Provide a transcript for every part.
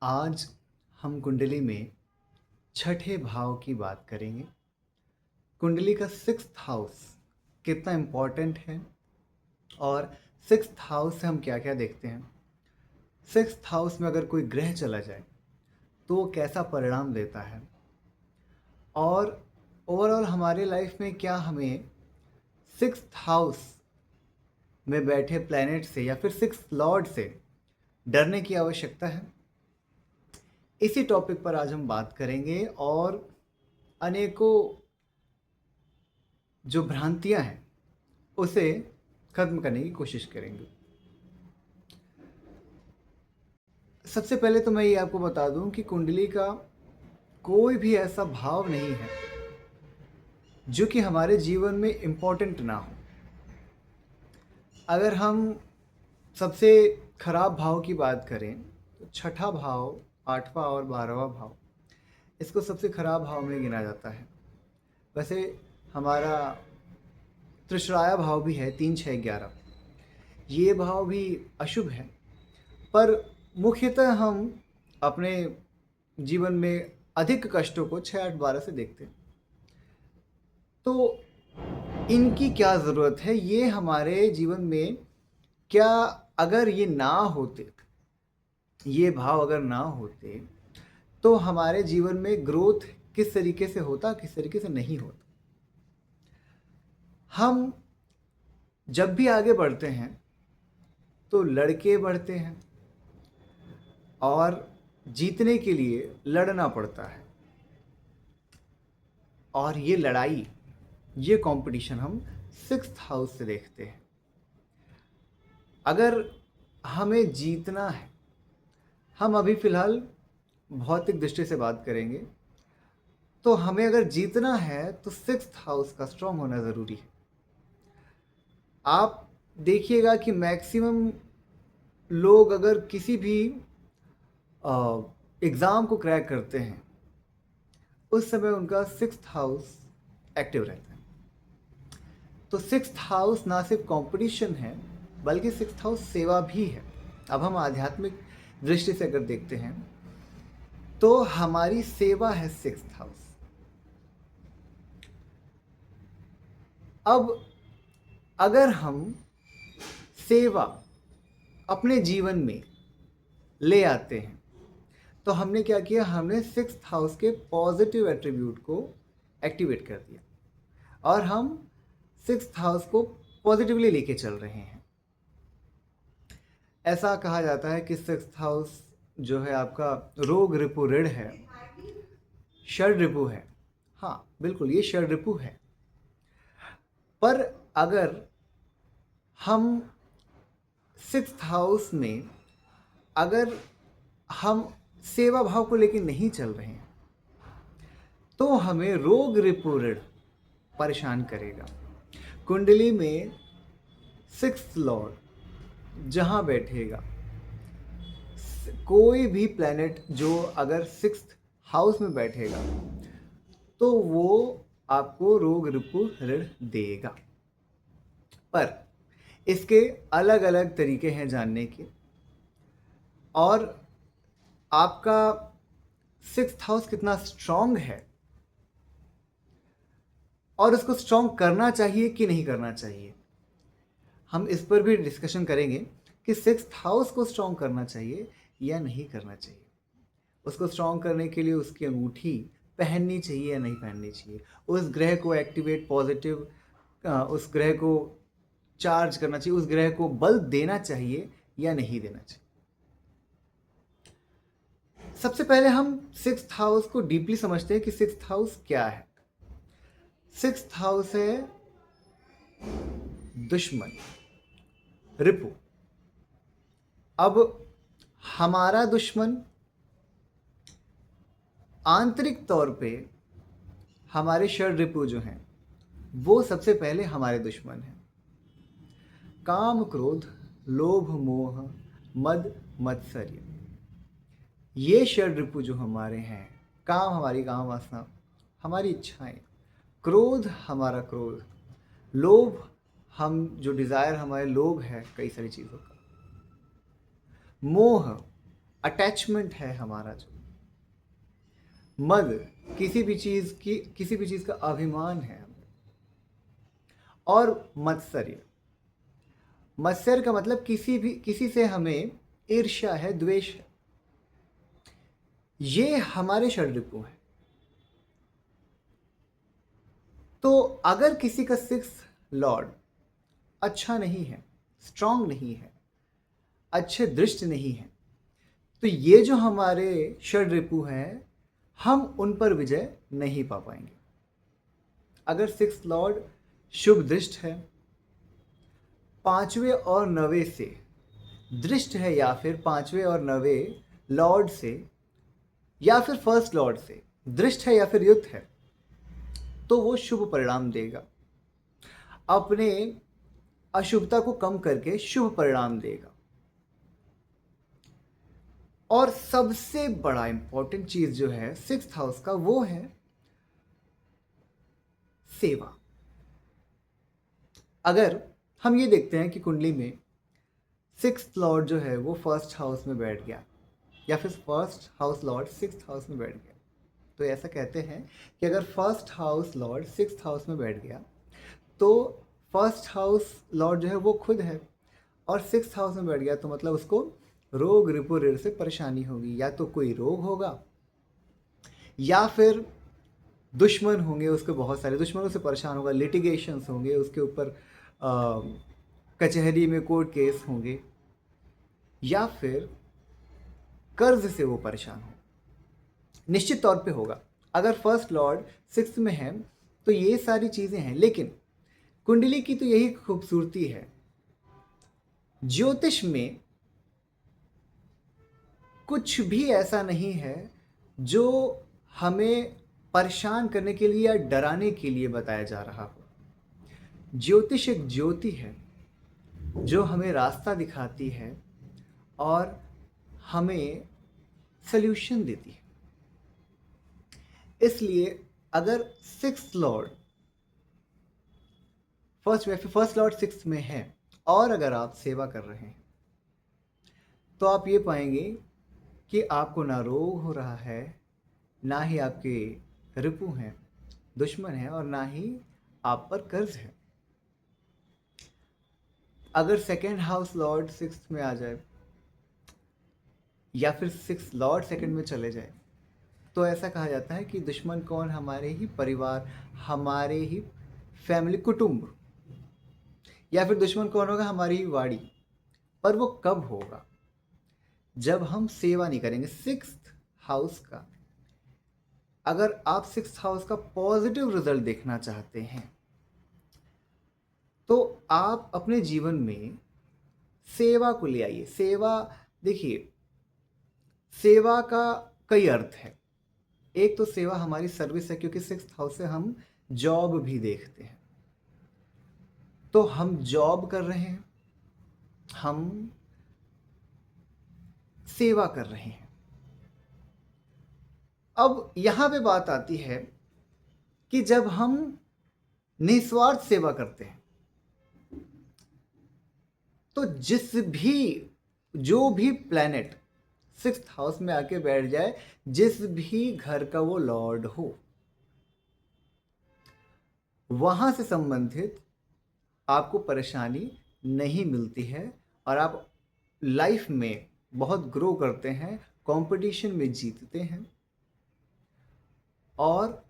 आज हम कुंडली में छठे भाव की बात करेंगे। कुंडली का सिक्स्थ हाउस कितना इम्पोर्टेंट है और सिक्स्थ हाउस से हम क्या क्या देखते हैं। सिक्स्थ हाउस में अगर कोई ग्रह चला जाए तो वो कैसा परिणाम देता है और ओवरऑल हमारे लाइफ में क्या हमें सिक्स्थ हाउस में बैठे प्लैनेट से या फिर सिक्स्थ लॉर्ड से डरने की आवश्यकता है। इसी टॉपिक पर आज हम बात करेंगे और अनेकों जो भ्रांतियां हैं उसे खत्म करने की कोशिश करेंगे। सबसे पहले तो मैं ये आपको बता दूं कि कुंडली का कोई भी ऐसा भाव नहीं है जो कि हमारे जीवन में इम्पोर्टेंट ना हो। अगर हम सबसे खराब भाव की बात करें तो छठा भाव, आठवां और 12वां भाव इसको सबसे खराब भाव में गिना जाता है। वैसे हमारा त्रिश्राया भाव भी है 3, 6, 11, ये भाव भी अशुभ है, पर मुख्यतः हम अपने जीवन में अधिक कष्टों को 6, 8, 12 से देखते हैं। तो इनकी क्या ज़रूरत है, ये हमारे जीवन में क्या, अगर ये ना होते, ये भाव अगर ना होते तो हमारे जीवन में ग्रोथ किस तरीके से होता, किस तरीके से नहीं होता। हम जब भी आगे बढ़ते हैं तो लड़के बढ़ते हैं और जीतने के लिए लड़ना पड़ता है, और ये लड़ाई, ये कंपटीशन हम सिक्स्थ हाउस से देखते हैं। अगर हमें जीतना है, हम अभी फ़िलहाल भौतिक दृष्टि से बात करेंगे, तो हमें अगर जीतना है तो सिक्स्थ हाउस का स्ट्रांग होना ज़रूरी है। आप देखिएगा कि मैक्सिमम लोग अगर किसी भी एग्ज़ाम को क्रैक करते हैं उस समय उनका सिक्स्थ हाउस एक्टिव रहता है। तो सिक्स्थ हाउस ना सिर्फ कंपटीशन है बल्कि सिक्स्थ हाउस सेवा भी है। अब हम आध्यात्मिक दृष्टि से अगर देखते हैं तो हमारी सेवा है सिक्स्थ हाउस। अब अगर हम सेवा अपने जीवन में ले आते हैं तो हमने क्या किया, हमने सिक्स्थ हाउस के पॉजिटिव एट्रीब्यूट को एक्टिवेट कर दिया और हम सिक्स्थ हाउस को पॉजिटिवली लेके चल रहे हैं। ऐसा कहा जाता है कि सिक्स्थ हाउस जो है आपका रोग रिपु ऋण है, षड रिपु है। हाँ बिल्कुल, ये षड रिपु है। पर अगर हम सिक्स्थ हाउस में अगर हम सेवा भाव को लेकर नहीं चल रहे हैं तो हमें रोग रिपु ऋण परेशान करेगा। कुंडली में सिक्स्थ लॉर्ड जहाँ बैठेगा, कोई भी प्लैनेट जो अगर सिक्स्थ हाउस में बैठेगा तो वो आपको रोग रिपु ऋण देगा। पर इसके अलग अलग तरीके हैं जानने के, और आपका सिक्स्थ हाउस कितना स्ट्रांग है और उसको स्ट्रांग करना चाहिए कि नहीं करना चाहिए, हम इस पर भी डिस्कशन करेंगे कि सिक्स्थ हाउस को स्ट्रांग करना चाहिए या नहीं करना चाहिए। उसको स्ट्रांग करने के लिए उसकी अंगूठी पहननी चाहिए या नहीं पहननी चाहिए, उस ग्रह को एक्टिवेट पॉजिटिव, उस ग्रह को चार्ज करना चाहिए, उस ग्रह को बल देना चाहिए या नहीं देना चाहिए। सबसे पहले हम सिक्स्थ हाउस को डीपली समझते हैं कि सिक्स्थ हाउस क्या है। सिक्स्थ हाउस है दुश्मन, रिपु। अब हमारा दुश्मन आंतरिक तौर पे हमारे षड रिपु जो हैं वो सबसे पहले हमारे दुश्मन हैं। काम, क्रोध, लोभ, मोह, मद, मत्सर्य, ये षड रिपु जो हमारे हैं, काम हमारी काम वासना, हमारी इच्छाएं, क्रोध हमारा क्रोध, लोभ हम जो डिज़ायर हमारे लोभ है कई सारी चीज़ों का, मोह अटैचमेंट है हमारा जो। मद किसी भी चीज का अभिमान है हमें। और मत्सर्य, मत्सर्य का मतलब किसी से हमें ईर्ष्या है, द्वेष है। ये हमारे षड्रिपु हैं। तो अगर किसी का सिक्स लॉर्ड अच्छा नहीं है, स्ट्रांग नहीं है, अच्छे दृष्ट नहीं है, तो ये जो हमारे षड्रिपु हैं, हम उन पर विजय नहीं पा पाएंगे। अगर सिक्स लॉर्ड शुभ दृष्ट है, पांचवें और नवे से दृष्ट है, या फिर पांचवें और नवे लॉर्ड से, या फिर फर्स्ट लॉर्ड से दृष्ट है, या फिर युक्त है, तो वो शुभ परिणाम देगा। अपने अशुभता को कम करके शुभ परिणाम देगा। और सबसे बड़ा इंपॉर्टेंट चीज जो है सिक्स्थ हाउस का, वो है सेवा। अगर हम ये देखते हैं कि कुंडली में सिक्स्थ लॉर्ड जो है वो फर्स्ट हाउस में बैठ गया, या फिर first house Lord sixth house में बैठ गया, तो ऐसा कहते हैं कि अगर first house Lord sixth house में बैठ गया, तो फर्स्ट हाउस लॉर्ड जो है वो खुद है, और सिक्स्थ हाउस में बैठ गया तो मतलब उसको रोग रिपु ऋण से परेशानी होगी। या तो कोई रोग होगा, या फिर दुश्मन होंगे, उसके बहुत सारे दुश्मनों से परेशान होगा, लिटिगेशंस होंगे उसके ऊपर, कचहरी में कोर्ट केस होंगे, या फिर कर्ज से वो परेशान हो, निश्चित तौर पे होगा। अगर फर्स्ट लॉर्ड सिक्स्थ में है तो ये सारी चीजें हैं। लेकिन कुंडली की तो यही खूबसूरती है, ज्योतिष में कुछ भी ऐसा नहीं है जो हमें परेशान करने के लिए या डराने के लिए बताया जा रहा हो। ज्योतिष एक ज्योति है जो हमें रास्ता दिखाती है और हमें सल्यूशन देती है। इसलिए अगर sixth Lord first Lord sixth में है, और अगर आप सेवा कर रहे हैं, तो आप ये पाएंगे कि आपको ना रोग हो रहा है, ना ही आपके रिपु हैं, दुश्मन है, और ना ही आप पर कर्ज है। अगर सेकेंड हाउस लॉर्ड सिक्स्थ में आ जाए, या फिर सिक्स लॉर्ड सेकंड में चले जाए, तो ऐसा कहा जाता है कि दुश्मन कौन, हमारे ही परिवार, हमारे ही फैमिली, कुटुंब, या फिर दुश्मन कौन होगा, हमारी ही वाड़ी। पर वो कब होगा? जब हम सेवा नहीं करेंगे सिक्स्थ हाउस का। अगर आप सिक्स्थ हाउस का पॉजिटिव रिजल्ट देखना चाहते हैं, तो आप अपने जीवन में सेवा को ले आइए। सेवा, देखिए, सेवा का कई अर्थ है। एक तो सेवा हमारी सर्विस है, क्योंकि सिक्स्थ हाउस से हम जॉब भी देखते हैं। तो हम जॉब कर रहे हैं, हम सेवा कर रहे हैं। अब यहां पे बात आती है कि जब हम निस्वार्थ सेवा करते हैं, तो जो भी प्लैनेट सिक्स्थ हाउस में आके बैठ जाए, जिस भी घर का वो लॉर्ड हो, वहां से संबंधित आपको परेशानी नहीं मिलती है, और आप लाइफ में बहुत ग्रो करते हैं, कंपटीशन में जीतते हैं, और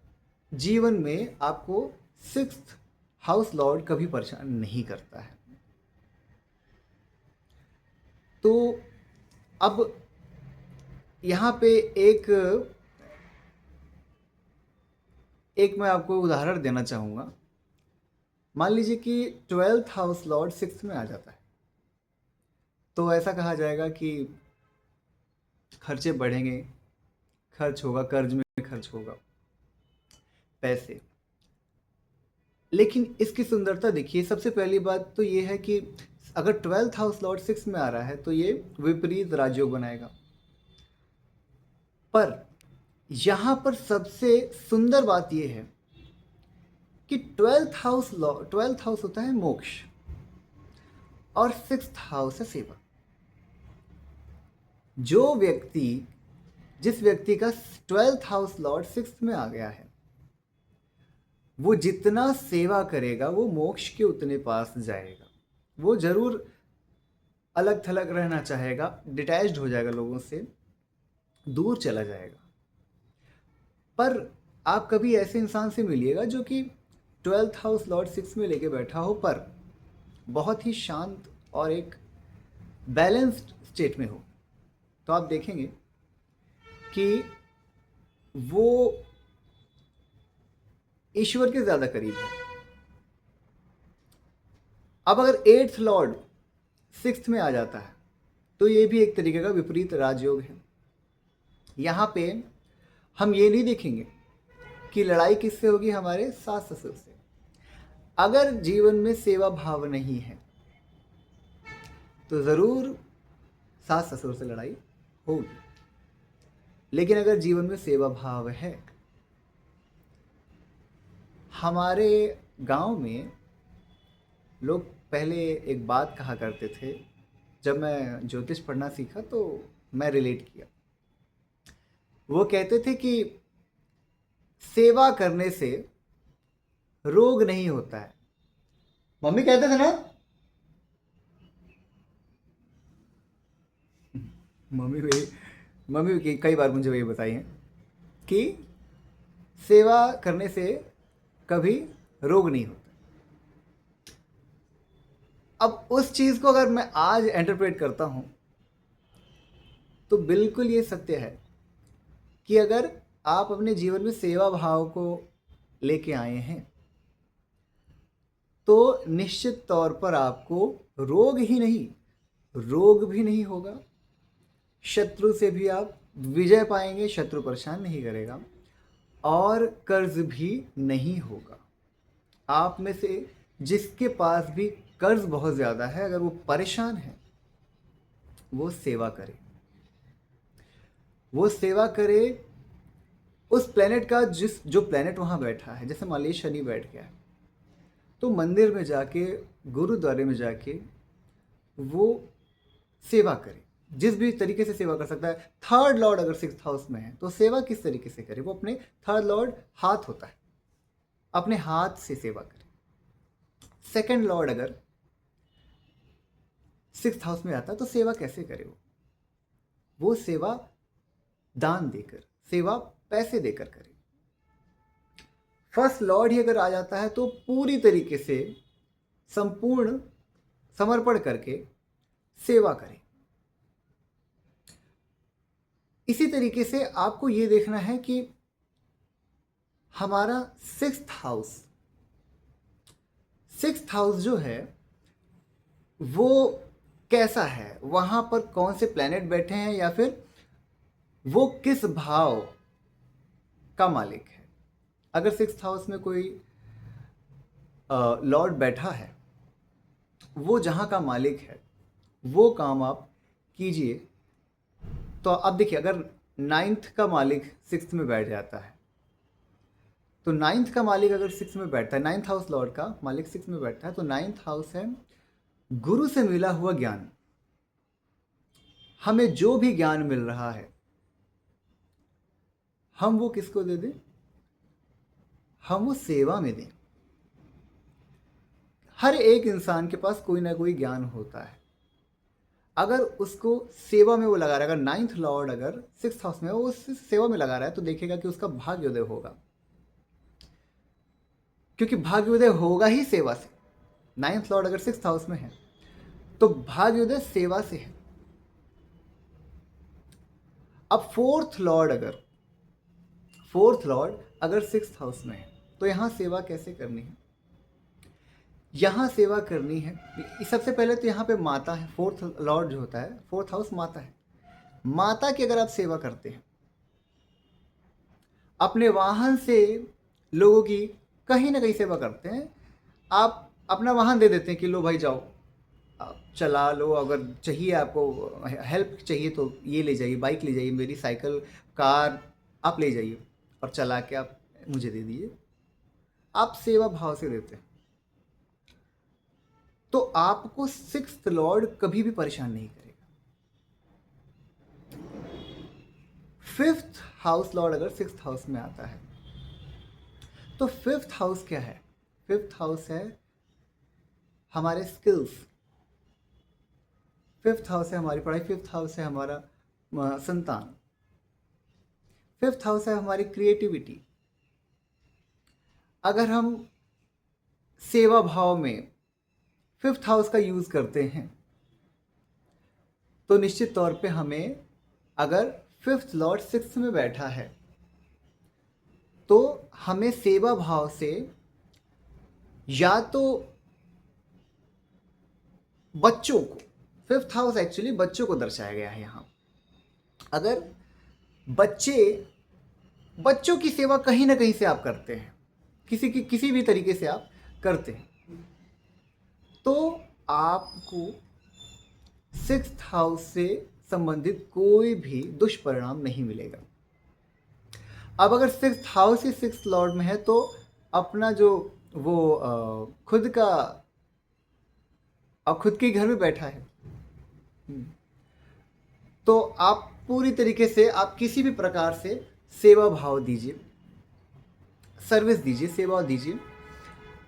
जीवन में आपको सिक्स्थ हाउस लॉर्ड कभी परेशान नहीं करता है। तो अब यहाँ पे एक मैं आपको उदाहरण देना चाहूँगा। मान लीजिए कि ट्वेल्थ हाउस लॉर्ड सिक्स्थ में आ जाता है, तो ऐसा कहा जाएगा कि खर्चे बढ़ेंगे, खर्च होगा, कर्ज में खर्च होगा पैसे। लेकिन इसकी सुंदरता देखिए, सबसे पहली बात तो ये है कि अगर ट्वेल्थ हाउस लॉर्ड सिक्स में आ रहा है, तो ये विपरीत राजयोग बनाएगा। पर यहां पर सबसे सुंदर बात यह है कि ट्वेल्थ हाउस होता है मोक्ष, और सिक्स्थ हाउस है सेवा। जिस व्यक्ति का 12th हाउस लॉर्ड 6th में आ गया है, वो जितना सेवा करेगा वो मोक्ष के उतने पास जाएगा। वो जरूर अलग थलग रहना चाहेगा, डिटैच्ड हो जाएगा, लोगों से दूर चला जाएगा। पर आप कभी ऐसे इंसान से मिलिएगा जो कि 12th हाउस लॉर्ड 6 में लेके बैठा हो, पर बहुत ही शांत और एक बैलेंस्ड स्टेट में हो, तो आप देखेंगे कि वो ईश्वर के ज़्यादा करीब है। अब अगर 8th लॉर्ड 6th में आ जाता है तो ये भी एक तरीके का विपरीत राजयोग है। यहाँ पे हम ये नहीं देखेंगे कि लड़ाई किससे होगी, हमारे सास ससुर से। अगर जीवन में सेवा भाव नहीं है तो ज़रूर सास ससुर से लड़ाई होगी, लेकिन अगर जीवन में सेवा भाव है, हमारे गांव में लोग पहले एक बात कहा करते थे, जब मैं ज्योतिष पढ़ना सीखा तो मैं रिलेट किया। वो कहते थे कि सेवा करने से रोग नहीं होता है। मम्मी कहते थे ना, मम्मी भी कई बार मुझे ये बताई है कि सेवा करने से कभी रोग नहीं होता। अब उस चीज़ को अगर मैं आज इंटरप्रेट करता हूँ तो बिल्कुल ये सत्य है कि अगर आप अपने जीवन में सेवा भाव को लेके आए हैं तो निश्चित तौर पर आपको रोग ही नहीं, रोग भी नहीं होगा। शत्रु से भी आप विजय पाएंगे, शत्रु परेशान नहीं करेगा, और कर्ज भी नहीं होगा। आप में से जिसके पास भी कर्ज बहुत ज़्यादा है, अगर वो परेशान है, वो सेवा करे, वो सेवा करे उस प्लेनेट का, जो प्लेनेट वहाँ बैठा है। जैसे मान लीजिए शनि बैठ गया है, तो मंदिर में जाके, गुरुद्वारे में जाके वो सेवा करे, जिस भी तरीके से सेवा कर सकता है। थर्ड लॉर्ड अगर 6th हाउस में है तो सेवा किस तरीके से करे, वो अपने थर्ड लॉर्ड हाथ होता है, अपने हाथ से सेवा करे। सेकंड लॉर्ड अगर 6th हाउस में आता है तो सेवा कैसे करे, वो सेवा दान देकर, सेवा पैसे देकर करे। फर्स्ट लॉर्ड ही अगर आ जाता है तो पूरी तरीके से संपूर्ण समर्पण करके सेवा करें। इसी तरीके से आपको ये देखना है कि हमारा 6th हाउस जो है वो कैसा है, वहां पर कौन से प्लैनेट बैठे हैं, या फिर वो किस भाव का मालिक है। अगर 6th हाउस में कोई लॉर्ड बैठा है, वो जहां का मालिक है, वो काम आप कीजिए। तो अब देखिए, अगर 9th का मालिक 6th में बैठ जाता है, तो 9th का मालिक अगर 6th में बैठता है, 9th हाउस लॉर्ड का मालिक 6th में बैठता है, तो 9th हाउस है गुरु से मिला हुआ ज्ञान। हमें जो भी ज्ञान मिल रहा है, हम वो किसको दे दें, हम वो सेवा में दें। हर एक इंसान के पास कोई ना कोई ज्ञान होता है, अगर उसको सेवा में वो लगा रहा है। अगर 9th लॉर्ड अगर 6th हाउस में वो सेवा में लगा रहा है तो देखेगा कि उसका भाग्योदय होगा, क्योंकि भाग्योदय होगा ही सेवा से। 9th लॉर्ड अगर 6th हाउस में है तो भाग्योदय सेवा से है। अब फोर्थ लॉर्ड अगर 6th हाउस में है तो यहां सेवा कैसे करनी है, यहां सेवा करनी है। सबसे पहले तो यहां पे माता है, फोर्थ लॉर्ड जो होता है, 4th हाउस माता है। माता की अगर आप सेवा करते हैं, अपने वाहन से लोगों की कहीं ना कहीं सेवा करते हैं, आप अपना वाहन दे देते हैं कि लो भाई जाओ, आप चला लो, अगर चाहिए आपको हेल्प चाहिए तो ये ले जाइए, बाइक ले जाइए, मेरी साइकिल कार आप ले जाइए और चला के आप मुझे दे दीजिए। आप सेवा भाव से देते हैं तो आपको 6th लॉर्ड कभी भी परेशान नहीं करेगा। फिफ्थ हाउस लॉर्ड अगर सिक्स्थ हाउस में आता है तो फिफ्थ हाउस क्या है? फिफ्थ हाउस है हमारे स्किल्स, फिफ्थ हाउस है हमारी पढ़ाई, फिफ्थ हाउस है हमारा संतान, फिफ्थ हाउस है हमारी क्रिएटिविटी। अगर हम सेवा भाव में फिफ्थ हाउस का यूज करते हैं तो निश्चित तौर पे हमें, अगर फिफ्थ लॉर्ड सिक्स्थ में बैठा है तो हमें सेवा भाव से या तो बच्चों को, फिफ्थ हाउस एक्चुअली बच्चों को दर्शाया गया है यहाँ। अगर बच्चों की सेवा कहीं ना कहीं से आप करते हैं, किसी भी तरीके से आप करते हैं, तो आपको सिक्स्थ हाउस से संबंधित कोई भी दुष्परिणाम नहीं मिलेगा। अब अगर सिक्स्थ हाउस ही सिक्स्थ लॉर्ड में है तो अपना जो वो खुद के घर में बैठा है, तो आप पूरी तरीके से आप किसी भी प्रकार से सेवा भाव दीजिए, सर्विस दीजिए, सेवा दीजिए।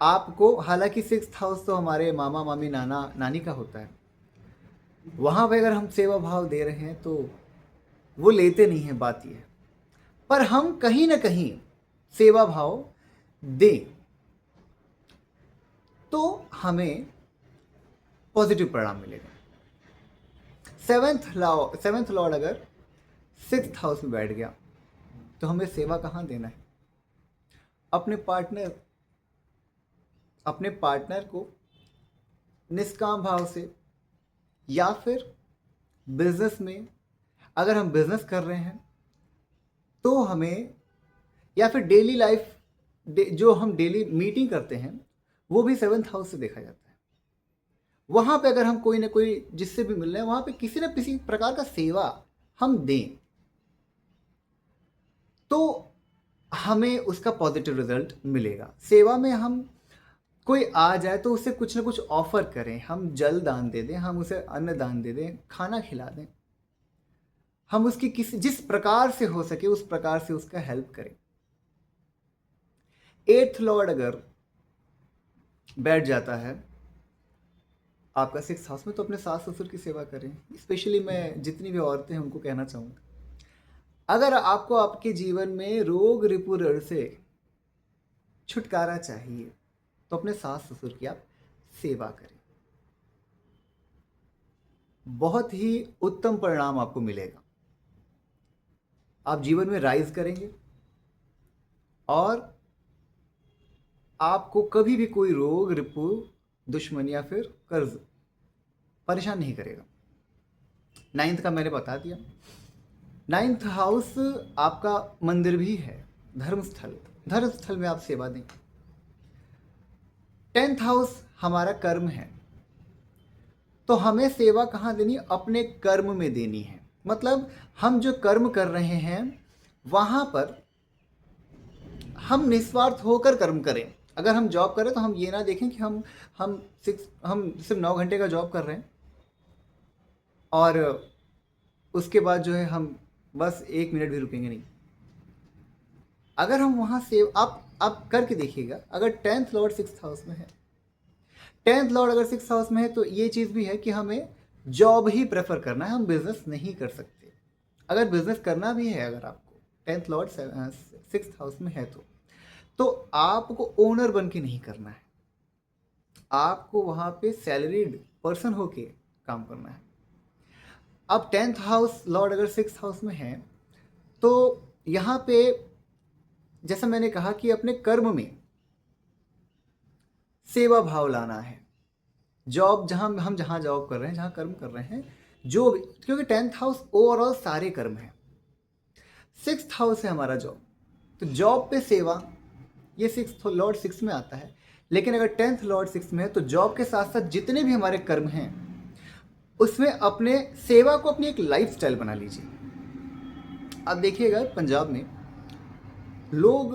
आपको, हालांकि सिक्स्थ हाउस तो हमारे मामा मामी नाना नानी का होता है, वहाँ पे अगर हम सेवा भाव दे रहे हैं तो वो लेते नहीं हैं, बात ये है। पर हम कहीं ना कहीं सेवा भाव दें तो हमें पॉजिटिव परिणाम मिलेगा। सेवेंथ लॉर्ड अगर सिक्स्थ हाउस में बैठ गया तो हमें सेवा कहाँ देना है? अपने पार्टनर को निष्काम भाव से, या फिर बिजनेस में अगर हम बिजनेस कर रहे हैं तो हमें, या फिर डेली लाइफ जो हम डेली मीटिंग करते हैं वो भी सेवेंथ हाउस से देखा जाता है। वहाँ पे अगर हम कोई ना कोई जिससे भी मिल रहे हैं वहाँ पे किसी न किसी प्रकार का सेवा हम दें तो हमें उसका पॉजिटिव रिजल्ट मिलेगा। सेवा में हम, कोई आ जाए तो उसे कुछ ना कुछ ऑफर करें, हम जल दान दे दें, हम उसे अन्न दान दे दें, खाना खिला दें, हम उसकी जिस प्रकार से हो सके उस प्रकार से उसका हेल्प करें। एट्थ लॉर्ड अगर बैठ जाता है आपका सिक्स हाउस में तो अपने सास ससुर की सेवा करें। स्पेशली मैं जितनी भी औरतें हैं उनको कहना चाहूँगा, अगर आपको आपके जीवन में रोग रिपुर से छुटकारा चाहिए तो अपने सास ससुर की आप सेवा करें, बहुत ही उत्तम परिणाम आपको मिलेगा। आप जीवन में राइज करेंगे और आपको कभी भी कोई रोग रिपु, दुश्मन या फिर कर्ज परेशान नहीं करेगा। नाइन्थ का मैंने बता दिया। नाइन्थ हाउस आपका मंदिर भी है, धर्मस्थल में आप सेवा दें। टेंथ हाउस हमारा कर्म है, तो हमें सेवा कहाँ देनी है? अपने कर्म में देनी है। मतलब हम जो कर्म कर रहे हैं वहाँ पर हम निस्वार्थ होकर कर्म करें। अगर हम जॉब करें तो हम ये ना देखें कि हम सिर्फ 9 घंटे का जॉब कर रहे हैं और उसके बाद जो है हम बस 1 मिनट भी रुकेंगे नहीं। अगर हम वहाँ से आप करके देखिएगा, अगर टेंथ लॉर्ड सिक्स्थ हाउस में है, टेंथ लॉर्ड अगर सिक्स्थ हाउस में है तो ये चीज़ भी है कि हमें जॉब ही प्रेफर करना है, हम बिजनेस नहीं कर सकते। अगर बिजनेस करना भी है, अगर आपको टेंथ लॉर्ड सिक्स्थ हाउस में है तो आपको ओनर बन के नहीं करना है, आपको वहाँ पे सैलरीड पर्सन होके काम करना है। अब टेंथ हाउस लॉर्ड अगर सिक्स्थ हाउस में है तो यहाँ पे जैसा मैंने कहा कि अपने कर्म में सेवा भाव लाना है। जॉब जहाँ जॉब कर रहे हैं, जहाँ कर्म कर रहे हैं, जो भी, क्योंकि टेंथ हाउस ओवरऑल सारे कर्म हैं, सिक्स्थ हाउस है हमारा जॉब, तो जॉब पे सेवा, ये सिक्स्थ लॉर्ड सिक्स में आता है। लेकिन अगर टेंथ लॉर्ड सिक्स में है तो जॉब के साथ साथ जितने भी हमारे कर्म हैं उसमें अपने सेवा को अपनी एक लाइफ स्टाइल बना लीजिए। आप देखिएगा पंजाब में लोग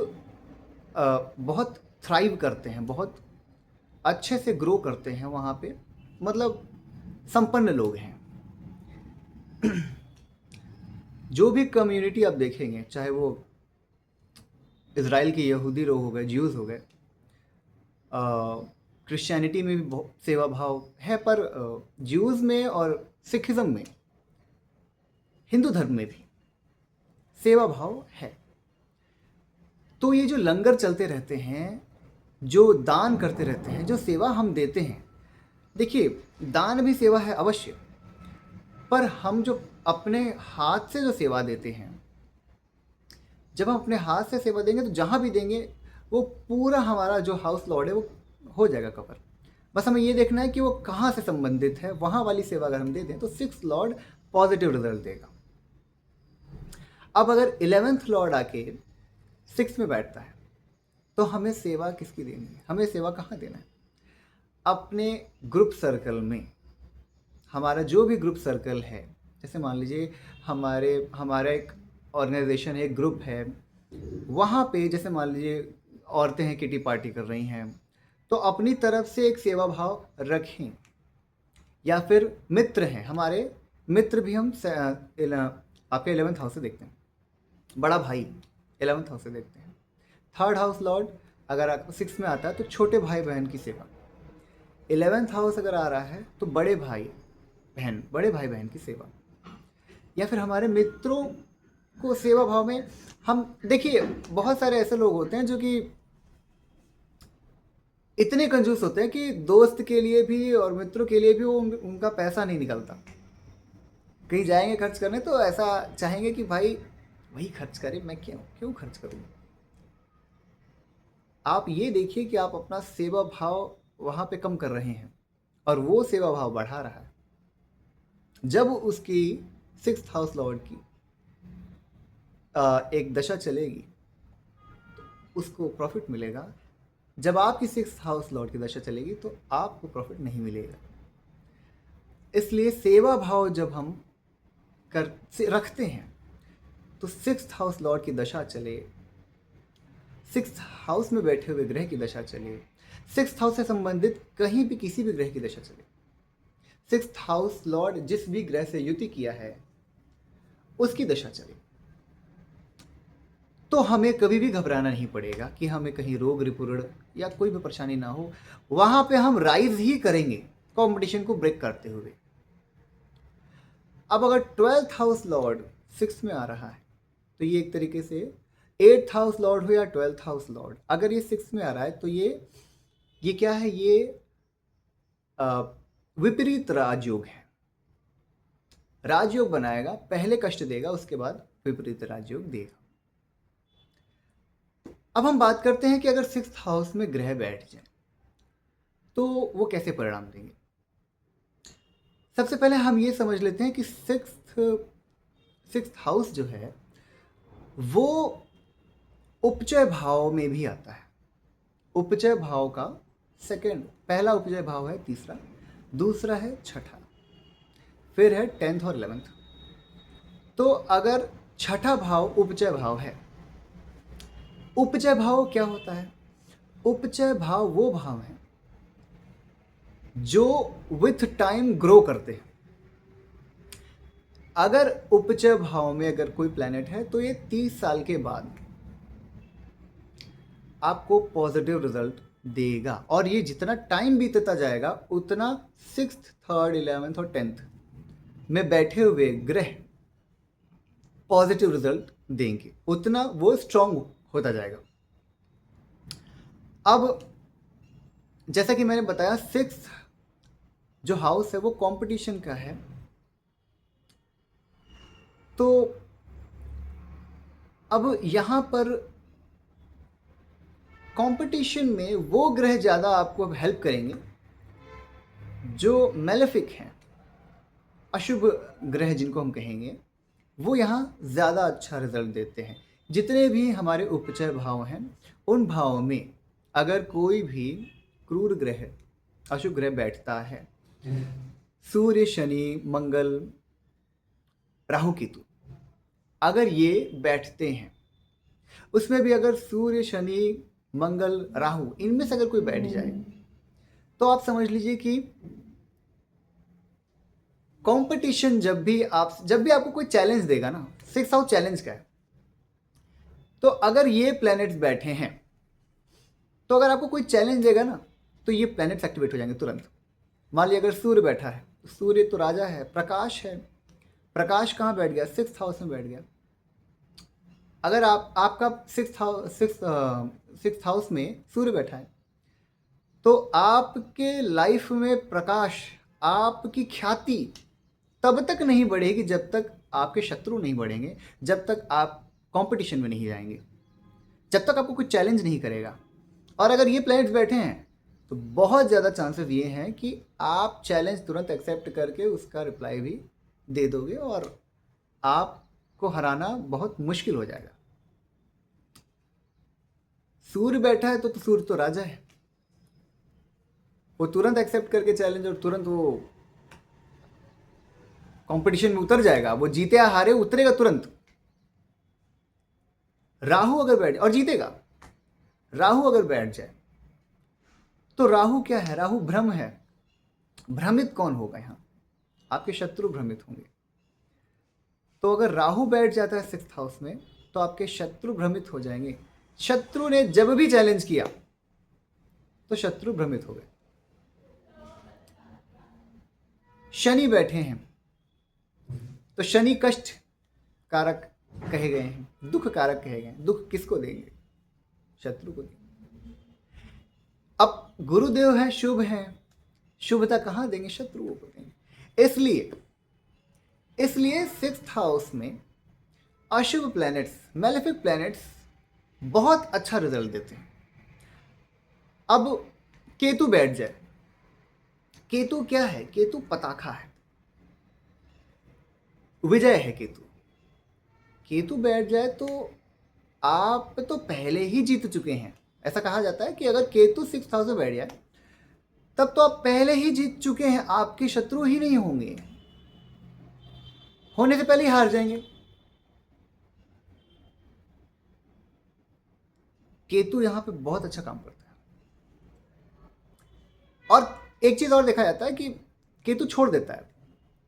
बहुत थ्राइव करते हैं, बहुत अच्छे से ग्रो करते हैं, वहाँ पे मतलब संपन्न लोग हैं। जो भी कम्युनिटी आप देखेंगे, चाहे वो इज़राइल के यहूदी लोग हो गए, ज्यूज़ हो गए, क्रिश्चियनिटी में भी सेवा भाव है, पर ज्यूज़ में और सिखिज़म में, हिंदू धर्म में भी सेवा भाव है। तो ये जो लंगर चलते रहते हैं, जो दान करते रहते हैं, जो सेवा हम देते हैं, देखिए दान भी सेवा है अवश्य, पर हम जो अपने हाथ से जो सेवा देते हैं, जब हम अपने हाथ से सेवा देंगे तो जहाँ भी देंगे वो पूरा हमारा जो हाउस लॉर्ड है वो हो जाएगा कवर। बस हमें ये देखना है कि वो कहाँ से संबंधित है, वहाँ वाली सेवा अगर हम दे दें तो 6th लॉर्ड पॉजिटिव रिजल्ट देगा। अब अगर 11th लॉर्ड आके 6 में बैठता है तो हमें सेवा किसकी देनी है, हमें सेवा कहाँ देना है? अपने ग्रुप सर्कल में। हमारा जो भी ग्रुप सर्कल है, जैसे मान लीजिए हमारा एक ऑर्गेनाइजेशन है, एक ग्रुप है, वहाँ पे जैसे मान लीजिए औरतें हैं, किटी पार्टी कर रही हैं, तो अपनी तरफ से एक सेवा भाव रखें। या फिर मित्र हैं हमारे, मित्र भी हम आपके 11th हाउस से देखते हैं, बड़ा भाई 11th हाउस से देखते हैं। 3rd हाउस लॉर्ड अगर आपको 6 में आता है तो छोटे भाई बहन की सेवा। 11th हाउस अगर आ रहा है तो बड़े भाई बहन की सेवा। या फिर हमारे मित्रों को सेवा भाव में हम देखिए, बहुत सारे ऐसे लोग होते हैं जो कि इतने कंजूस होते हैं कि दोस्त के लिए भी और मित्रों के लिए भी वो उनका पैसा नहीं निकलता। कहीं जाएंगे खर्च करने तो ऐसा चाहेंगे कि भाई वही खर्च करे, मैं क्यों खर्च करूँ। आप ये देखिए कि आप अपना सेवा भाव वहाँ पे कम कर रहे हैं और वो सेवा भाव बढ़ा रहा है। जब उसकी 6th हाउस लॉर्ड की एक दशा चलेगी तो उसको प्रॉफिट मिलेगा। जब आपकी 6th हाउस लॉर्ड की दशा चलेगी तो आपको प्रॉफिट नहीं मिलेगा। इसलिए सेवा भाव जब हम रखते हैं तो 6th हाउस लॉर्ड की दशा चले, 6th हाउस में बैठे हुए ग्रह की दशा चले, 6th हाउस से संबंधित कहीं भी किसी भी ग्रह की दशा चले, 6th हाउस लॉर्ड जिस भी ग्रह से युति किया है उसकी दशा चले, तो हमें कभी भी घबराना नहीं पड़ेगा कि हमें कहीं रोग रिपुरण या कोई भी परेशानी ना हो। वहां पे हम राइज ही करेंगे कंपटीशन को ब्रेक करते हुए। अब अगर 12th हाउस लॉर्ड 6 में आ रहा है तो ये एक तरीके से 8th हाउस लॉर्ड हो या 12th हाउस लॉर्ड, अगर ये 6 में आ रहा है तो ये क्या है, ये विपरीत राजयोग है। राजयोग बनाएगा, पहले कष्ट देगा, उसके बाद विपरीत राजयोग देगा। अब हम बात करते हैं कि अगर 6th हाउस में ग्रह बैठ जाए तो वो कैसे परिणाम देंगे। सबसे पहले हम ये समझ लेते हैं कि 6th हाउस जो है वो उपचय भाव में भी आता है। उपचय भाव का पहला उपचय भाव है 3रा, दूसरा है 6ठा, फिर है 10th और 11th। तो अगर 6ठा भाव उपचय भाव है, उपचय भाव क्या होता है? उपचय भाव वो भाव है जो विथ टाइम ग्रो करते हैं। अगर उपचय भाव में अगर कोई प्लैनेट है तो ये 30 साल के बाद आपको पॉजिटिव रिजल्ट देगा, और ये जितना टाइम बीतता जाएगा उतना 6th, 3rd, 11th और 10th में बैठे हुए ग्रह पॉजिटिव रिजल्ट देंगे, उतना वो स्ट्रांग होता जाएगा। अब जैसा कि मैंने बताया 6th जो हाउस है वो कंपटीशन का है, तो अब यहां पर कंपटीशन में वो ग्रह ज़्यादा आपको हेल्प करेंगे जो मेलेफिक हैं, अशुभ ग्रह जिनको हम कहेंगे, वो यहाँ ज़्यादा अच्छा रिजल्ट देते हैं। जितने भी हमारे उपचय भाव हैं उन भावों में अगर कोई भी क्रूर ग्रह, अशुभ ग्रह बैठता है, सूर्य, शनि, मंगल, राहु, केतु, अगर ये बैठते हैं, उसमें भी अगर सूर्य, शनि, मंगल, राहु, इनमें से अगर कोई बैठ जाए तो आप समझ लीजिए कि कंपटीशन जब भी आपको कोई चैलेंज देगा ना, 6th हाउस चैलेंज का है, तो अगर ये प्लैनेट्स बैठे हैं, तो अगर आपको कोई चैलेंज देगा ना, तो ये प्लैनेट्स एक्टिवेट हो जाएंगे तुरंत। मान लिया अगर सूर्य बैठा है, तो सूर्य तो राजा है, प्रकाश है, प्रकाश कहाँ बैठ गया? 6th हाउस में बैठ गया। अगर आपका 6th हाउस में सूर्य बैठा है, तो आपके लाइफ में प्रकाश, आपकी ख्याति तब तक नहीं बढ़ेगी जब तक आपके शत्रु नहीं बढ़ेंगे, जब तक आप कंपटीशन में नहीं जाएंगे, जब तक आपको कोई चैलेंज नहीं करेगा। और अगर ये प्लैनेट्स बैठे हैं, तो बहुत ज़्यादा चांसेस ये हैं कि आप चैलेंज तुरंत एक्सेप्ट करके उसका रिप्लाई भी दे दोगे और आपको हराना बहुत मुश्किल हो जाएगा। सूर्य बैठा है तो सूर्य तो राजा है, वो तुरंत एक्सेप्ट करके चैलेंज और तुरंत वो कंपटीशन में उतर जाएगा। वो जीते या हारे उतरेगा तुरंत। राहु अगर बैठ और जीतेगा, राहु अगर बैठ जाए तो राहु क्या है? राहु भ्रम है। भ्रमित कौन होगा यहां? आपके शत्रु भ्रमित होंगे। तो अगर राहु बैठ जाता है 6th हाउस में, तो आपके शत्रु भ्रमित हो जाएंगे। शत्रु ने जब भी चैलेंज किया तो शत्रु भ्रमित हो गए। शनि बैठे हैं, तो शनि कष्ट कारक कहे गए हैं, दुख कारक कहे गए हैं। दुख किसको देंगे? शत्रु को देंगे। अब गुरुदेव है, शुभ है, शुभता कहां देंगे? शत्रुओं को देंगे। इसलिए 6th हाउस में अशुभ प्लैनेट्स, मैलेफिक प्लैनेट्स बहुत अच्छा रिजल्ट देते हैं। अब केतु बैठ जाए, केतु क्या है? केतु पताखा है, विजय है केतु। केतु बैठ जाए तो आप तो पहले ही जीत चुके हैं। ऐसा कहा जाता है कि अगर केतु 6th हाउस में बैठ जाए, तब तो आप पहले ही जीत चुके हैं, आपके शत्रु ही नहीं होंगे, होने से पहले ही हार जाएंगे। केतु यहां पे बहुत अच्छा काम करता है। और एक चीज और देखा जाता है कि केतु छोड़ देता है,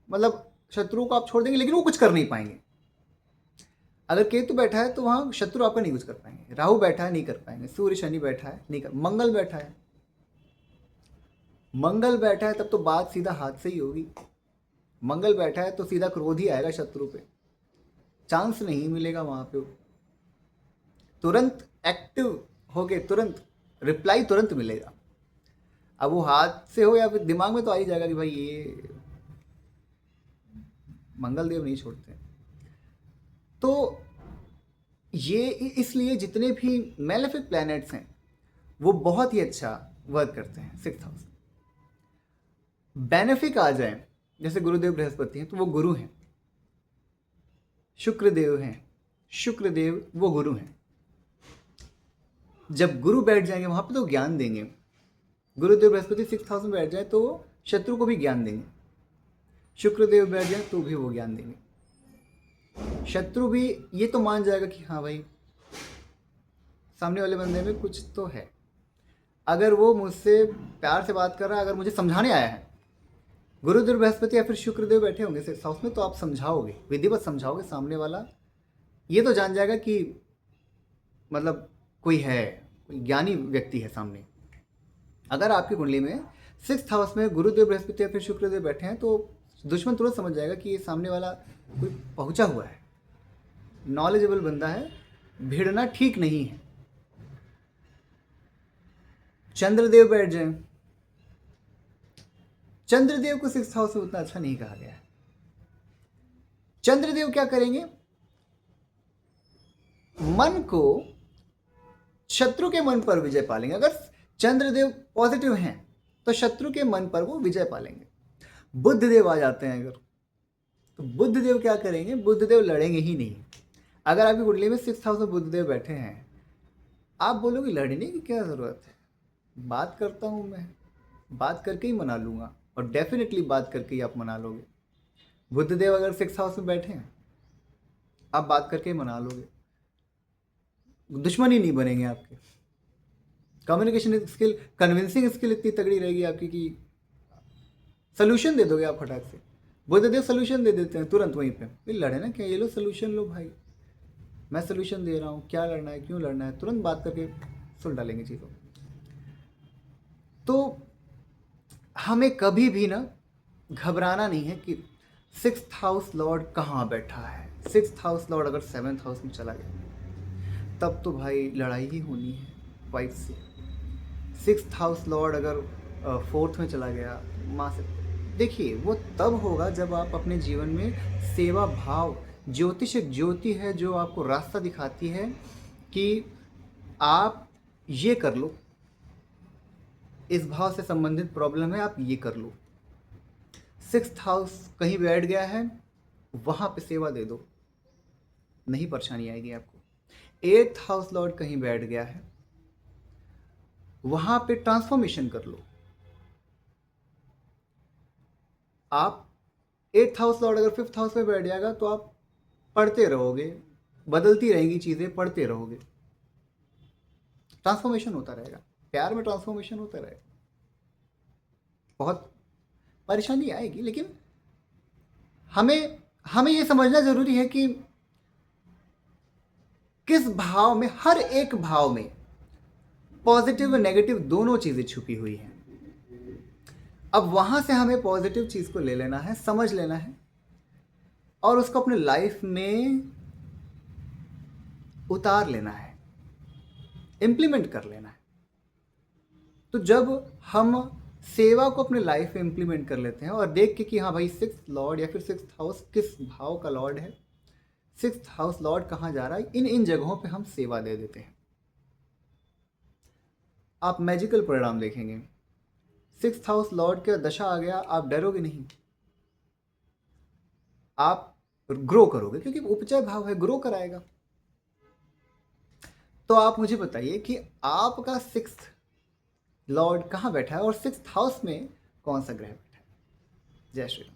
मतलब शत्रु को आप छोड़ देंगे लेकिन वो कुछ कर नहीं पाएंगे। अगर केतु बैठा है तो वहां शत्रु आपका नहीं कुछ कर पाएंगे। राहु बैठा है, नहीं कर पाएंगे। सूर्य शनि बैठा है, नहीं कर। मंगल बैठा है, मंगल बैठा है तब तो बात सीधा हाथ से ही होगी। मंगल बैठा है तो सीधा क्रोध ही आएगा शत्रु पे, चांस नहीं मिलेगा वहां पे। तुरंत एक्टिव हो गए, तुरंत रिप्लाई तुरंत मिलेगा। अब वो हाथ से हो या फिर दिमाग में तो आ ही जाएगा कि भाई ये मंगल देव नहीं छोड़ते। तो ये इसलिए जितने भी मैलेफिक प्लैनेट्स हैं वो बहुत ही अच्छा वर्क करते हैं 6th हाउस। बेनिफिक आ जाए, जैसे गुरुदेव बृहस्पति हैं तो वो गुरु हैं, शुक्रदेव हैं, शुक्रदेव वो गुरु हैं। जब गुरु बैठ जाएंगे वहां पे तो ज्ञान देंगे। गुरुदेव बृहस्पति 6th हाउस में बैठ जाए तो वो शत्रु को भी ज्ञान देंगे। शुक्रदेव बैठ जाए तो भी वो ज्ञान देंगे। शत्रु भी ये तो मान जाएगा कि हाँ भाई सामने वाले बंदे में कुछ तो है। अगर वो मुझसे प्यार से बात कर रहा है, अगर मुझे समझाने आया है, गुरुदेव बृहस्पति या फिर शुक्रदेव बैठे होंगे 6th हाउस में, तो आप समझाओगे, विधिवत समझाओगे, सामने वाला ये तो जान जाएगा कि मतलब कोई है, कोई ज्ञानी व्यक्ति है सामने। अगर आपकी कुंडली में 6th हाउस में गुरुदेव बृहस्पति या फिर शुक्रदेव बैठे हैं तो दुश्मन तुरंत समझ जाएगा कि ये सामने वाला कोई पहुंचा हुआ है, नॉलेजेबल बंदा है, भिड़ना ठीक नहीं है। चंद्रदेव बैठ जाए, चंद्रदेव को 6th हाउस में उतना अच्छा नहीं कहा गया है। चंद्रदेव क्या करेंगे? मन को, शत्रु के मन पर विजय पालेंगे। अगर चंद्रदेव पॉजिटिव हैं तो शत्रु के मन पर वो विजय पालेंगे। बुधदेव आ जाते हैं अगर, तो बुधदेव क्या करेंगे? बुधदेव लड़ेंगे ही नहीं। अगर आपकी कुंडली में 6th हाउस में बुधदेव बैठे हैं, आप बोलोगे लड़ने की क्या ज़रूरत है, बात करता हूँ मैं, बात करके ही मना लूँगा। और डेफिनेटली बात करके ही आप मना लोगे। बुधदेव अगर 6th हाउस में बैठे हैं, आप बात करके ही मना लोगे, दुश्मन ही नहीं बनेंगे आपके। कम्युनिकेशन स्किल, कन्विंसिंग स्किल इतनी तगड़ी रहेगी आपकी कि सल्यूशन दे दोगे आप फटाक से। बुद्धदेव सोल्यूशन दे देते हैं तुरंत वहीं पे, ये लड़े ना क्या, ये लो सोल्यूशन लो भाई, मैं सोल्यूशन दे रहा हूँ, क्या लड़ना है, क्यों लड़ना है, तुरंत बात करके सुल डालेंगे चीज़ों। तो हमें कभी भी ना घबराना नहीं है कि 6th हाउस लॉर्ड कहाँ बैठा है। 6th हाउस लॉर्ड अगर 7th हाउस में चला गया तब तो भाई लड़ाई ही होनी है वाइफ से। 6th हाउस लॉर्ड अगर 4th में चला गया माँ से, देखिए वो तब होगा जब आप अपने जीवन में सेवा भाव, ज्योतिष एक ज्योति है जो आपको रास्ता दिखाती है कि आप ये कर लो, इस भाव से संबंधित प्रॉब्लम है, आप ये कर लो। 6th हाउस कहीं बैठ गया है, वहाँ पे सेवा दे दो, नहीं परेशानी आएगी आपको। 8th हाउस लॉर्ड कहीं बैठ गया है, वहाँ पे ट्रांसफॉर्मेशन कर लो। आप 8th हाउस लॉर्ड अगर 5th हाउस में बैठ जाएगा तो आप पढ़ते रहोगे, बदलती रहेंगी चीज़ें, पढ़ते रहोगे, ट्रांसफॉर्मेशन होता रहेगा, प्यार में ट्रांसफॉर्मेशन होता रहेगा। बहुत परेशानी आएगी, लेकिन हमें हमें ये समझना ज़रूरी है कि किस भाव में, हर एक भाव में पॉजिटिव और नेगेटिव दोनों चीज़ें छुपी हुई हैं। अब वहाँ से हमें पॉजिटिव चीज़ को ले लेना है, समझ लेना है और उसको अपने लाइफ में उतार लेना है, इम्प्लीमेंट कर लेना है। तो जब हम सेवा को अपने लाइफ में इम्प्लीमेंट कर लेते हैं और देख के कि हाँ भाई 6th लॉर्ड या फिर 6th हाउस किस भाव का लॉर्ड है, 6th हाउस लॉर्ड कहाँ जा रहा है, इन इन जगहों पे हम सेवा दे देते हैं, आप मैजिकल परिणाम देखेंगे। 6th हाउस लॉर्ड का दशा आ गया, आप डरोगे नहीं, आप ग्रो करोगे, क्योंकि उपचय भाव है, ग्रो कराएगा। तो आप मुझे बताइए कि आपका 6th लॉर्ड कहाँ बैठा है और 6th हाउस में कौन सा ग्रह बैठा है। जय श्री राम।